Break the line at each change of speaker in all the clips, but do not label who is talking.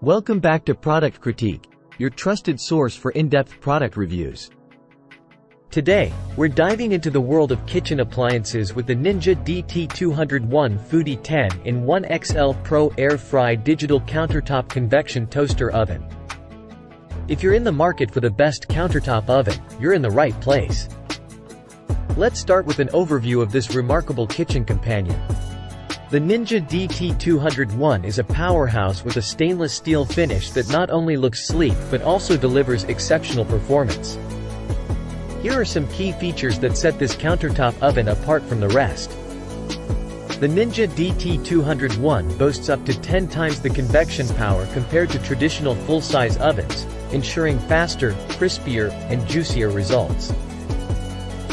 Welcome back to Product Critique, your trusted source for in-depth product reviews. Today, we're diving into the world of kitchen appliances with the Ninja DT201 Foodie 10-in-1 XL Pro Air-Fry Digital Countertop Convection Toaster Oven. If you're in the market for the best countertop oven, you're in the right place. Let's start with an overview of this remarkable kitchen companion. The Ninja DT201 is a powerhouse with a stainless steel finish that not only looks sleek but also delivers exceptional performance. Here are some key features that set this countertop oven apart from the rest. The Ninja DT201 boasts up to 10 times the convection power compared to traditional full-size ovens, ensuring faster, crispier, and juicier results.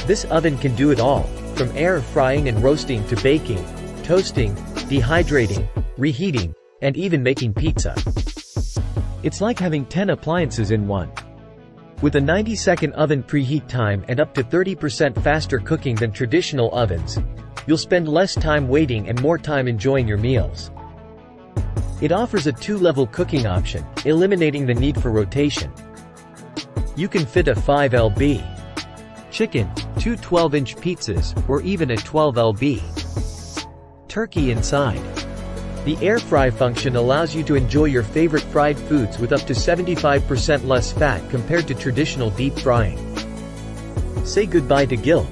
This oven can do it all, from air frying and roasting to baking, toasting, dehydrating, reheating, and even making pizza. It's like having 10 appliances in one. With a 90-second oven preheat time and up to 30% faster cooking than traditional ovens, you'll spend less time waiting and more time enjoying your meals. It offers a 2-level cooking option, eliminating the need for rotation. You can fit a 5 lb chicken, 2 12-inch pizzas, or even a 12 lb turkey inside. The air fry function allows you to enjoy your favorite fried foods with up to 75% less fat compared to traditional deep frying. Say goodbye to guilt.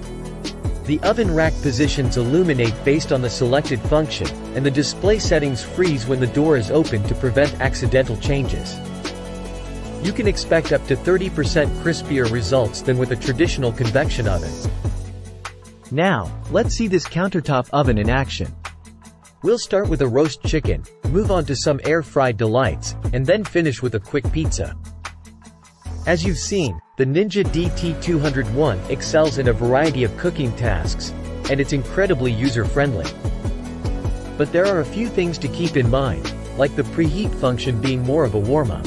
The oven rack positions illuminate based on the selected function, and the display settings freeze when the door is open to prevent accidental changes. You can expect up to 30% crispier results than with a traditional convection oven. Now, let's see this countertop oven in action. We'll start with a roast chicken, move on to some air-fried delights, and then finish with a quick pizza. As you've seen, the Ninja DT201 excels in a variety of cooking tasks, and it's incredibly user-friendly. But there are a few things to keep in mind, like the preheat function being more of a warm-up,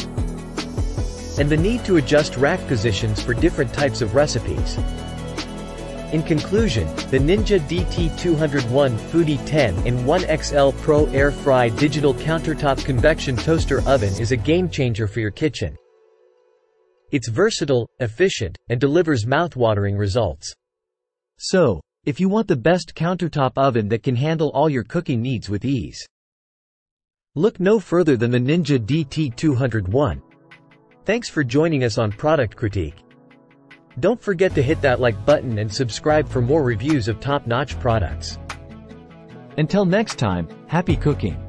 and the need to adjust rack positions for different types of recipes. In conclusion, the Ninja DT201 Foodie 10-in-1 XL Pro Air-Fry Digital Countertop Convection Toaster Oven is a game-changer for your kitchen. It's versatile, efficient, and delivers mouth-watering results. So, if you want the best countertop oven that can handle all your cooking needs with ease, look no further than the Ninja DT201. Thanks for joining us on Product Critique. Don't forget to hit that like button and subscribe for more reviews of top-notch products. Until next time, happy cooking!